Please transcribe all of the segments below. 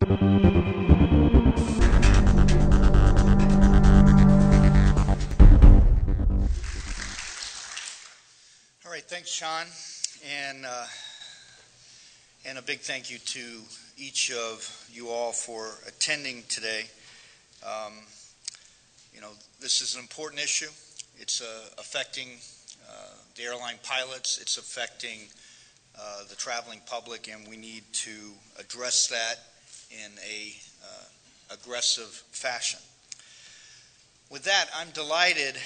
All right, thanks, Sean, and a big thank you to each of you all for attending today. This is an important issue. It's affecting the airline pilots. It's affecting the traveling public, and we need to address that in a aggressive fashion. With that, I'm delighted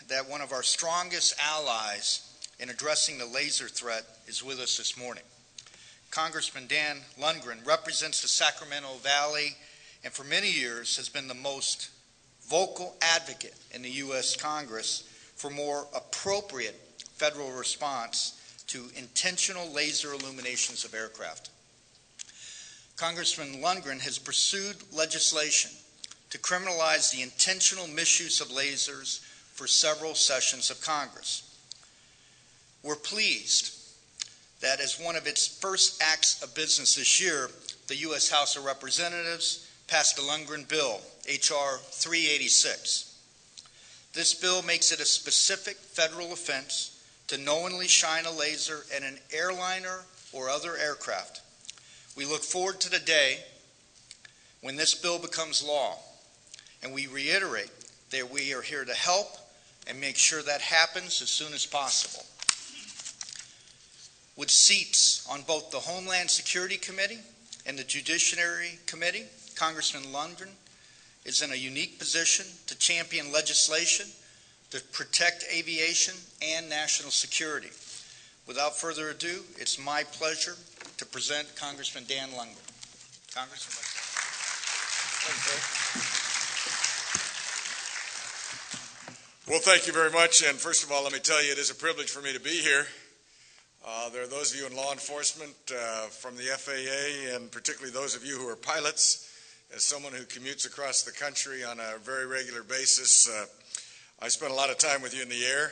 that one of our strongest allies in addressing the laser threat is with us this morning. Congressman Dan Lungren represents the Sacramento Valley and for many years has been the most vocal advocate in the U.S. Congress for more appropriate federal response to intentional laser illuminations of aircraft. Congressman Lungren has pursued legislation to criminalize the intentional misuse of lasers for several sessions of Congress. We're pleased that as one of its first acts of business this year, the U.S. House of Representatives passed the Lungren bill, H.R. 386. This bill makes it a specific federal offense to knowingly shine a laser at an airliner or other aircraft. We look forward to the day when this bill becomes law, and we reiterate that we are here to help and make sure that happens as soon as possible. With seats on both the Homeland Security Committee and the Judiciary Committee, Congressman Lungren is in a unique position to champion legislation to protect aviation and national security. Without further ado, it's my pleasure to present Congressman Dan Lungren. Congressman. Well, thank you very much. And first of all, let me tell you, it is a privilege for me to be here. There are those of you in law enforcement from the FAA, and particularly those of you who are pilots. As someone who commutes across the country on a very regular basis, I spent a lot of time with you in the air.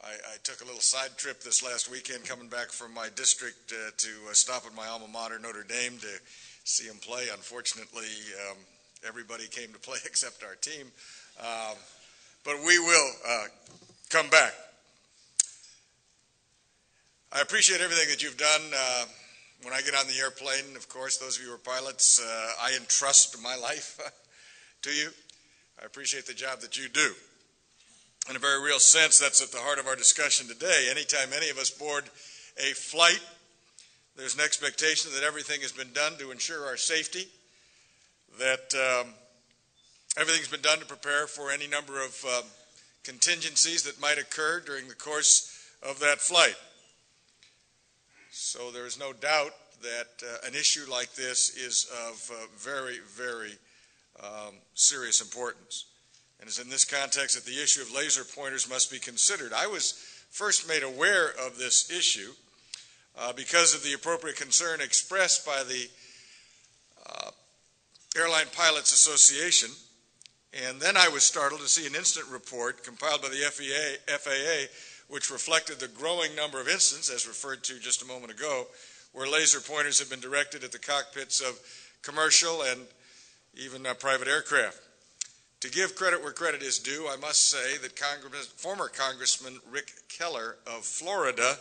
I took a little side trip this last weekend coming back from my district to stop at my alma mater, Notre Dame, to see them play. Unfortunately, everybody came to play except our team. But we will come back. I appreciate everything that you've done. When I get on the airplane, of course, those of you who are pilots, I entrust my life to you. I appreciate the job that you do. In a very real sense, that's at the heart of our discussion today. Anytime any of us board a flight, there's an expectation that everything has been done to ensure our safety, that everything's been done to prepare for any number of contingencies that might occur during the course of that flight. So there is no doubt that an issue like this is of very, very serious importance. And it's in this context that the issue of laser pointers must be considered. I was first made aware of this issue because of the appropriate concern expressed by the Airline Pilots Association. And then I was startled to see an incident report compiled by the FAA which reflected the growing number of incidents, as referred to just a moment ago, where laser pointers have been directed at the cockpits of commercial and even private aircraft. To give credit where credit is due, I must say that former Congressman Rick Keller of Florida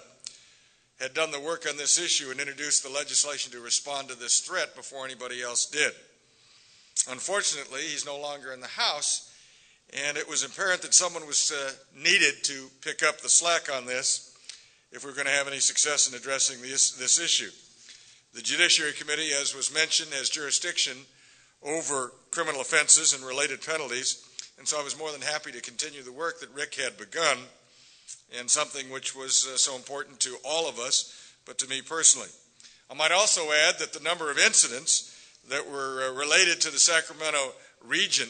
had done the work on this issue and introduced the legislation to respond to this threat before anybody else did. Unfortunately, he's no longer in the House, and it was apparent that someone was needed to pick up the slack on this if we're going to have any success in addressing this issue. The Judiciary Committee, as was mentioned, has jurisdiction over criminal offenses and related penalties, and so I was more than happy to continue the work that Rick had begun, and something which was so important to all of us, but to me personally. I might also add that the number of incidents that were related to the Sacramento region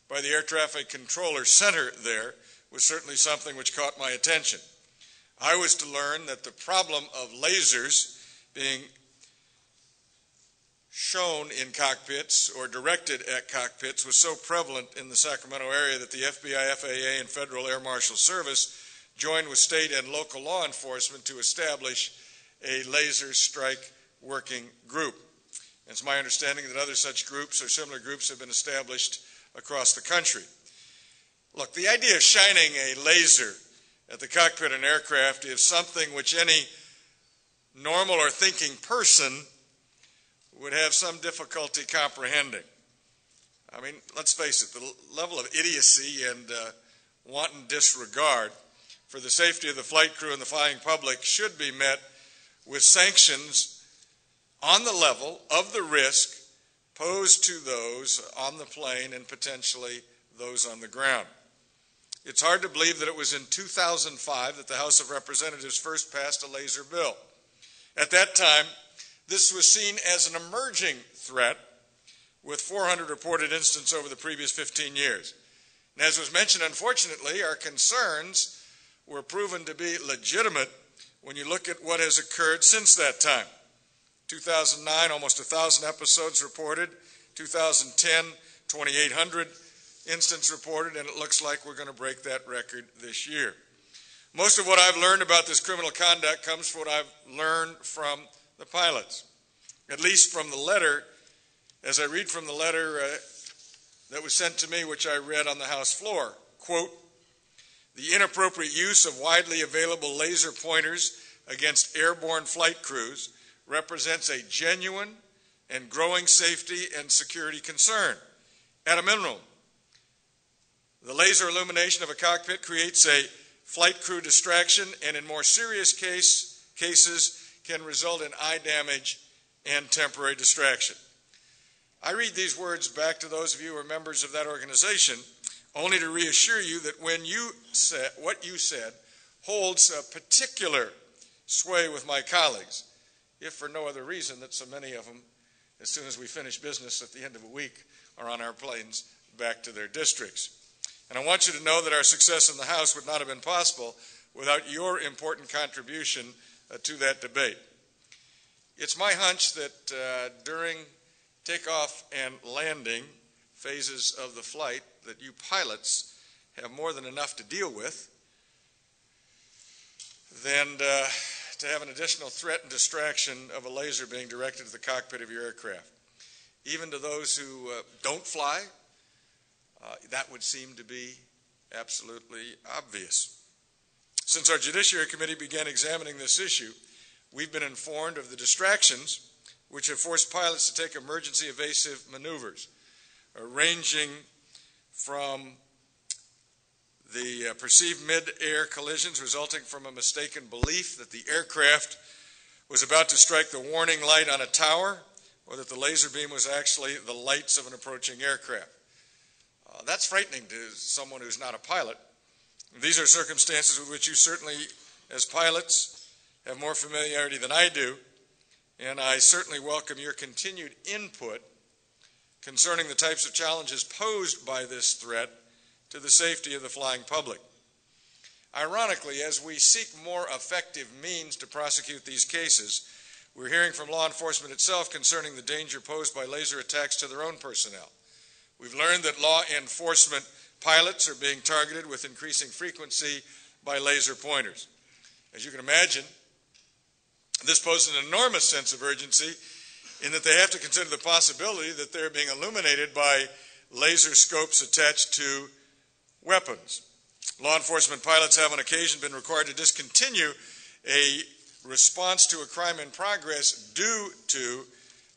by the Air Traffic Controller Center there was certainly something which caught my attention. I was to learn that the problem of lasers being shown in cockpits or directed at cockpits was so prevalent in the Sacramento area that the FBI, FAA, and Federal Air Marshal Service joined with state and local law enforcement to establish a laser strike working group. It's my understanding that other such groups or similar groups have been established across the country. Look, the idea of shining a laser at the cockpit of an aircraft is something which any normal or thinking person would have some difficulty comprehending. I mean, let's face it, the level of idiocy and wanton disregard for the safety of the flight crew and the flying public should be met with sanctions on the level of the risk posed to those on the plane and potentially those on the ground. It's hard to believe that it was in 2005 that the House of Representatives first passed a laser bill. At that time, this was seen as an emerging threat, with 400 reported incidents over the previous 15 years. And as was mentioned, unfortunately, our concerns were proven to be legitimate when you look at what has occurred since that time. 2009, almost 1,000 episodes reported. 2010, 2,800 incidents reported, and it looks like we're going to break that record this year. Most of what I've learned about this criminal conduct comes from what I've learned from the pilots, at least from the letter. As I read from the letter that was sent to me, which I read on the House floor, quote, "The inappropriate use of widely available laser pointers against airborne flight crews represents a genuine and growing safety and security concern. At a minimum, the laser illumination of a cockpit creates a flight crew distraction and in more serious cases can result in eye damage and temporary distraction." I read these words back to those of you who are members of that organization only to reassure you that when you said, what you said holds a particular sway with my colleagues, if for no other reason that so many of them, as soon as we finish business at the end of a week, are on our planes back to their districts. And I want you to know that our success in the House would not have been possible without your important contribution to that debate. It's my hunch that during takeoff and landing phases of the flight that you pilots have more than enough to deal with than to have an additional threat and distraction of a laser being directed at the cockpit of your aircraft. Even to those who don't fly, that would seem to be absolutely obvious. Since our Judiciary Committee began examining this issue, we've been informed of the distractions which have forced pilots to take emergency evasive maneuvers, ranging from the perceived mid-air collisions resulting from a mistaken belief that the aircraft was about to strike the warning light on a tower, or that the laser beam was actually the lights of an approaching aircraft. That's frightening to someone who's not a pilot. These are circumstances with which you certainly, as pilots, have more familiarity than I do, and I certainly welcome your continued input concerning the types of challenges posed by this threat to the safety of the flying public. Ironically, as we seek more effective means to prosecute these cases, we're hearing from law enforcement itself concerning the danger posed by laser attacks to their own personnel. We've learned that law enforcement pilots are being targeted with increasing frequency by laser pointers. As you can imagine, this poses an enormous sense of urgency in that they have to consider the possibility that they're being illuminated by laser scopes attached to weapons. Law enforcement pilots have on occasion been required to discontinue a response to a crime in progress due to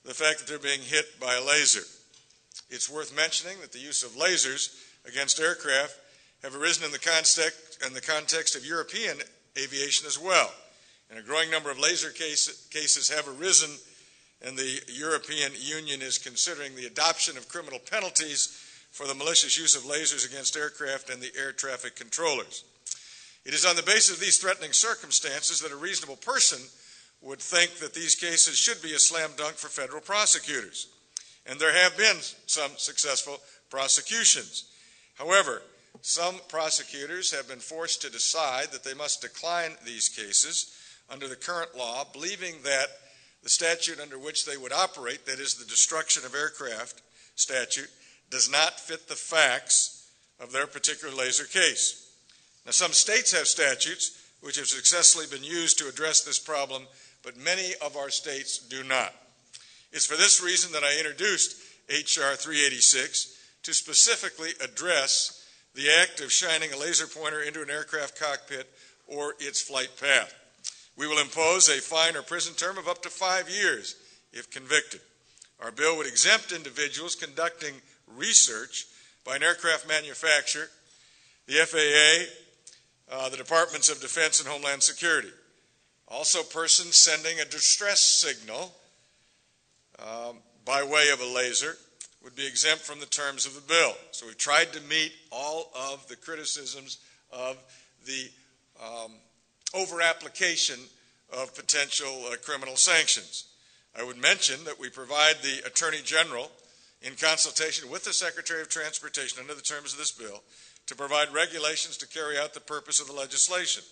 the fact that they're being hit by a laser. It's worth mentioning that the use of lasers against aircraft have arisen in the context of European aviation as well. And a growing number of laser cases have arisen, and the European Union is considering the adoption of criminal penalties for the malicious use of lasers against aircraft and the air traffic controllers. It is on the basis of these threatening circumstances that a reasonable person would think that these cases should be a slam dunk for federal prosecutors. And there have been some successful prosecutions. However, some prosecutors have been forced to decide that they must decline these cases under the current law, believing that the statute under which they would operate, that is the destruction of aircraft statute, does not fit the facts of their particular laser case. Now, some states have statutes which have successfully been used to address this problem but many of our states do not. It's for this reason that I introduced H.R. 386 to specifically address the act of shining a laser pointer into an aircraft cockpit or its flight path. We will impose a fine or prison term of up to 5 years if convicted. Our bill would exempt individuals conducting research by an aircraft manufacturer, the FAA, the Departments of Defense and Homeland Security. Also, persons sending a distress signal by way of a laser would be exempt from the terms of the bill. So we've tried to meet all of the criticisms of the over-application of potential criminal sanctions. I would mention that we provide the Attorney General, in consultation with the Secretary of Transportation under the terms of this bill, to provide regulations to carry out the purpose of the legislation.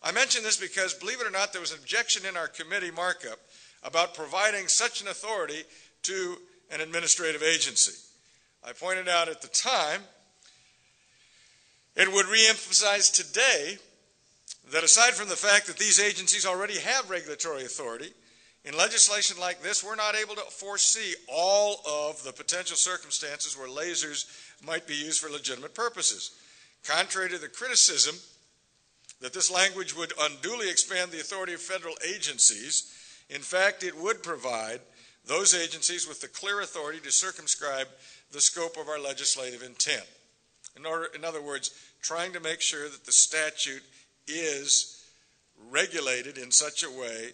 I mention this because, believe it or not, there was an objection in our committee markup about providing such an authority to an administrative agency. I pointed out at the time, and would reemphasize today, that aside from the fact that these agencies already have regulatory authority, in legislation like this, we're not able to foresee all of the potential circumstances where lasers might be used for legitimate purposes. Contrary to the criticism that this language would unduly expand the authority of federal agencies, in fact, it would provide those agencies with the clear authority to circumscribe the scope of our legislative intent. In other words, trying to make sure that the statute is regulated in such a way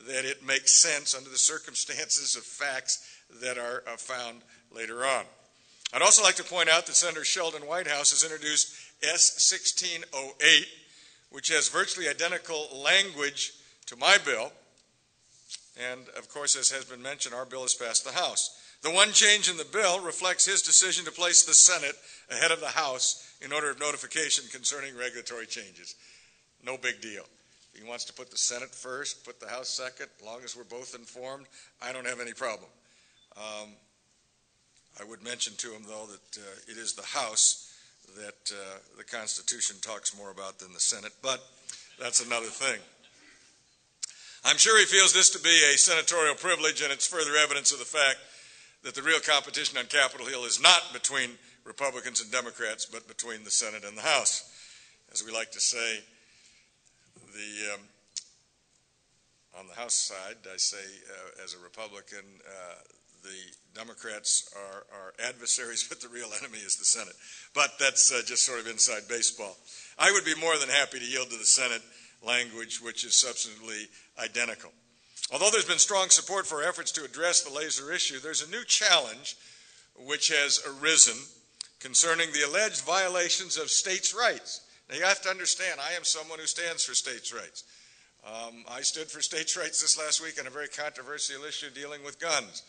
that it makes sense under the circumstances of facts that are found later on. I'd also like to point out that Senator Sheldon Whitehouse has introduced S-1608, which has virtually identical language to my bill. And, of course, as has been mentioned, our bill has passed the House. The one change in the bill reflects his decision to place the Senate ahead of the House in order of notification concerning regulatory changes. No big deal. If he wants to put the Senate first, put the House second, as long as we're both informed, I don't have any problem. I would mention to him, though, that it is the House that the Constitution talks more about than the Senate, but that's another thing. I'm sure he feels this to be a senatorial privilege, and it's further evidence of the fact that the real competition on Capitol Hill is not between Republicans and Democrats, but between the Senate and the House. As we like to say, on the House side, I say as a Republican, the Democrats are adversaries, but the real enemy is the Senate. But that's just sort of inside baseball. I would be more than happy to yield to the Senate language, which is substantively identical. Although there's been strong support for efforts to address the laser issue, there's a new challenge which has arisen concerning the alleged violations of states' rights. Now, you have to understand, I am someone who stands for states' rights. I stood for states' rights this last week on a very controversial issue dealing with guns,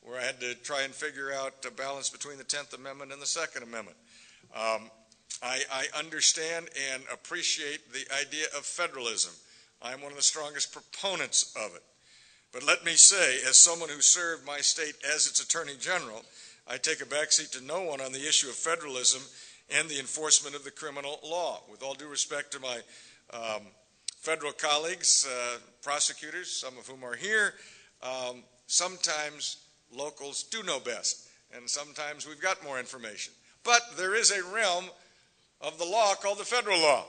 where I had to try and figure out a balance between the 10th Amendment and the Second Amendment. I understand and appreciate the idea of federalism. I'm one of the strongest proponents of it. But let me say, as someone who served my state as its Attorney General, I take a backseat to no one on the issue of federalism and the enforcement of the criminal law. With all due respect to my federal colleagues, prosecutors, some of whom are here, sometimes locals do know best, and sometimes we've got more information. But there is a realm of the law called the federal law.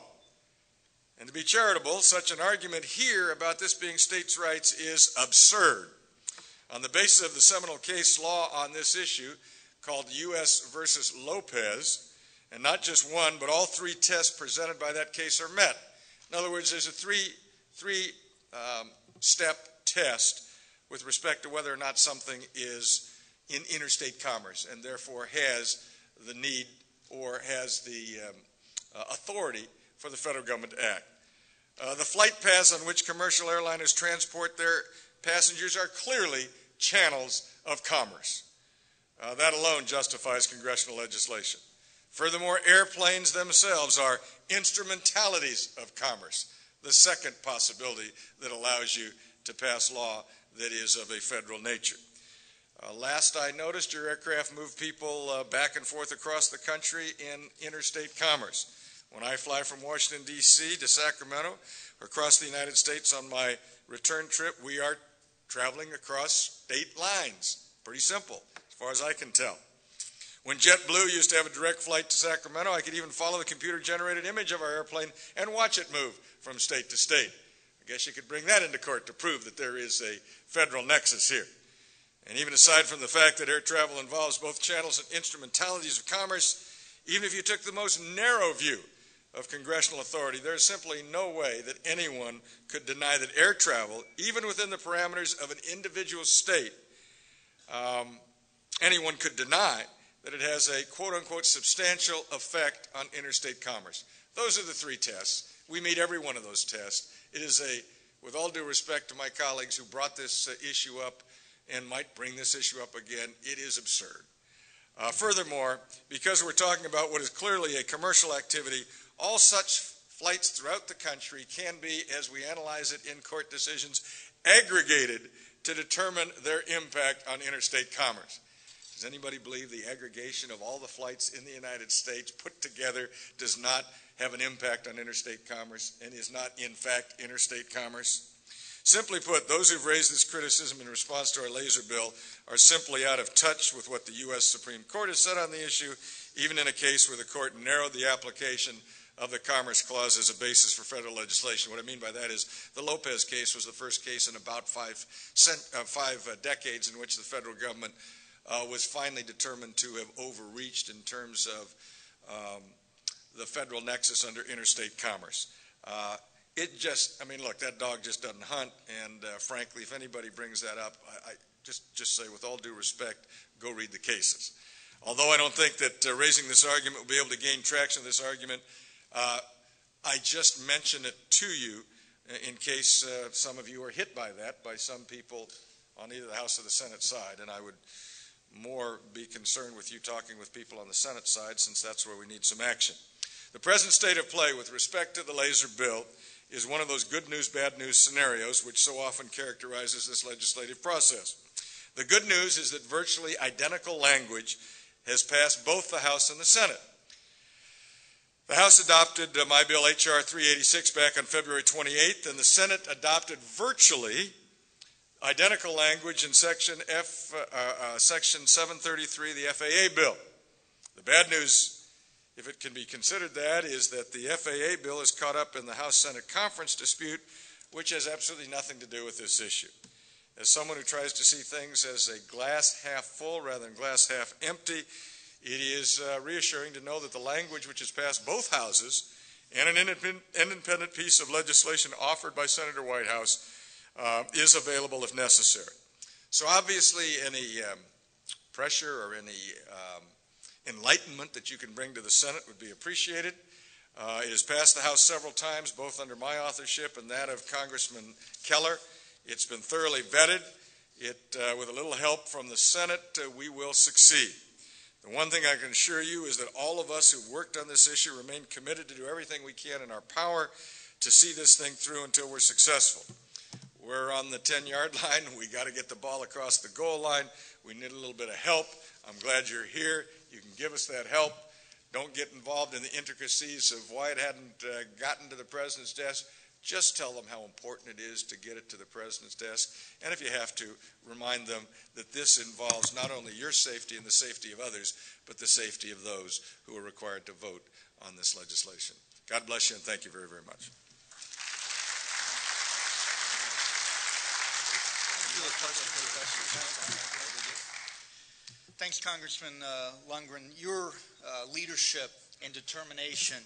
And to be charitable, such an argument here about this being states' rights is absurd. On the basis of the seminal case law on this issue, called U.S. versus Lopez, and not just one, but all three tests presented by that case are met. In other words, there's a three-step test with respect to whether or not something is in interstate commerce and therefore has the need or has the authority for the federal government to act. The flight paths on which commercial airliners transport their passengers are clearly channels of commerce. That alone justifies congressional legislation. Furthermore, airplanes themselves are instrumentalities of commerce, the second possibility that allows you to pass law that is of a federal nature. Last I noticed, your aircraft moved people back and forth across the country in interstate commerce. When I fly from Washington, D.C. to Sacramento or across the United States on my return trip, we are traveling across state lines. Pretty simple, as far as I can tell. When JetBlue used to have a direct flight to Sacramento, I could even follow the computer-generated image of our airplane and watch it move from state to state. I guess you could bring that into court to prove that there is a federal nexus here. And even aside from the fact that air travel involves both channels and instrumentalities of commerce, even if you took the most narrow view of congressional authority, there's simply no way that anyone could deny that air travel, even within the parameters of an individual state, anyone could deny that it has a quote-unquote substantial effect on interstate commerce. Those are the three tests. We meet every one of those tests. It is with all due respect to my colleagues who brought this issue up and might bring this issue up again, it is absurd. Furthermore, because we're talking about what is clearly a commercial activity, all such flights throughout the country can be, as we analyze it in court decisions, aggregated to determine their impact on interstate commerce. Does anybody believe the aggregation of all the flights in the United States put together does not have an impact on interstate commerce and is not, in fact, interstate commerce? Simply put, those who've raised this criticism in response to our laser bill are simply out of touch with what the U.S. Supreme Court has said on the issue, even in a case where the court narrowed the application of the Commerce Clause as a basis for federal legislation. What I mean by that is the Lopez case was the first case in about five decades in which the federal government was finally determined to have overreached in terms of the federal nexus under interstate commerce. Look, that dog just doesn't hunt, and frankly, if anybody brings that up, I just say with all due respect, go read the cases. Although I don't think that raising this argument will be able to gain traction in this argument, I just mention it to you in case some of you are hit by that, by some people on either the House or the Senate side, and I would more be concerned with you talking with people on the Senate side, since that's where we need some action. The present state of play with respect to the laser bill is one of those good news, bad news scenarios which so often characterizes this legislative process. The good news is that virtually identical language has passed both the House and the Senate. The House adopted my bill, H.R. 386, back on February 28th, and the Senate adopted virtually identical language in Section 733 of the FAA bill. The bad news, if it can be considered that, is that the FAA bill is caught up in the House-Senate conference dispute, which has absolutely nothing to do with this issue. As someone who tries to see things as a glass half full rather than glass half empty, it is reassuring to know that the language which has passed both houses and an independent piece of legislation offered by Senator Whitehouse is available if necessary. So obviously any pressure or any enlightenment that you can bring to the Senate would be appreciated. It has passed the House several times, both under my authorship and that of Congressman Keller. It's been thoroughly vetted. With a little help from the Senate, we will succeed. The one thing I can assure you is that all of us who've worked on this issue remain committed to do everything we can in our power to see this thing through until we're successful. We're on the 10-yard line. We got to get the ball across the goal line. We need a little bit of help. I'm glad you're here. You can give us that help. Don't get involved in the intricacies of why it hadn't gotten to the president's desk. Just tell them how important it is to get it to the president's desk. And if you have to, remind them that this involves not only your safety and the safety of others, but the safety of those who are required to vote on this legislation. God bless you, and thank you very, very much. Thanks, Congressman Lungren. Your leadership and determination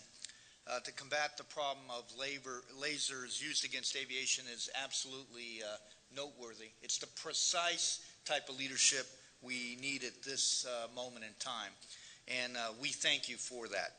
to combat the problem of lasers used against aviation is absolutely noteworthy. It's the precise type of leadership we need at this moment in time, and we thank you for that.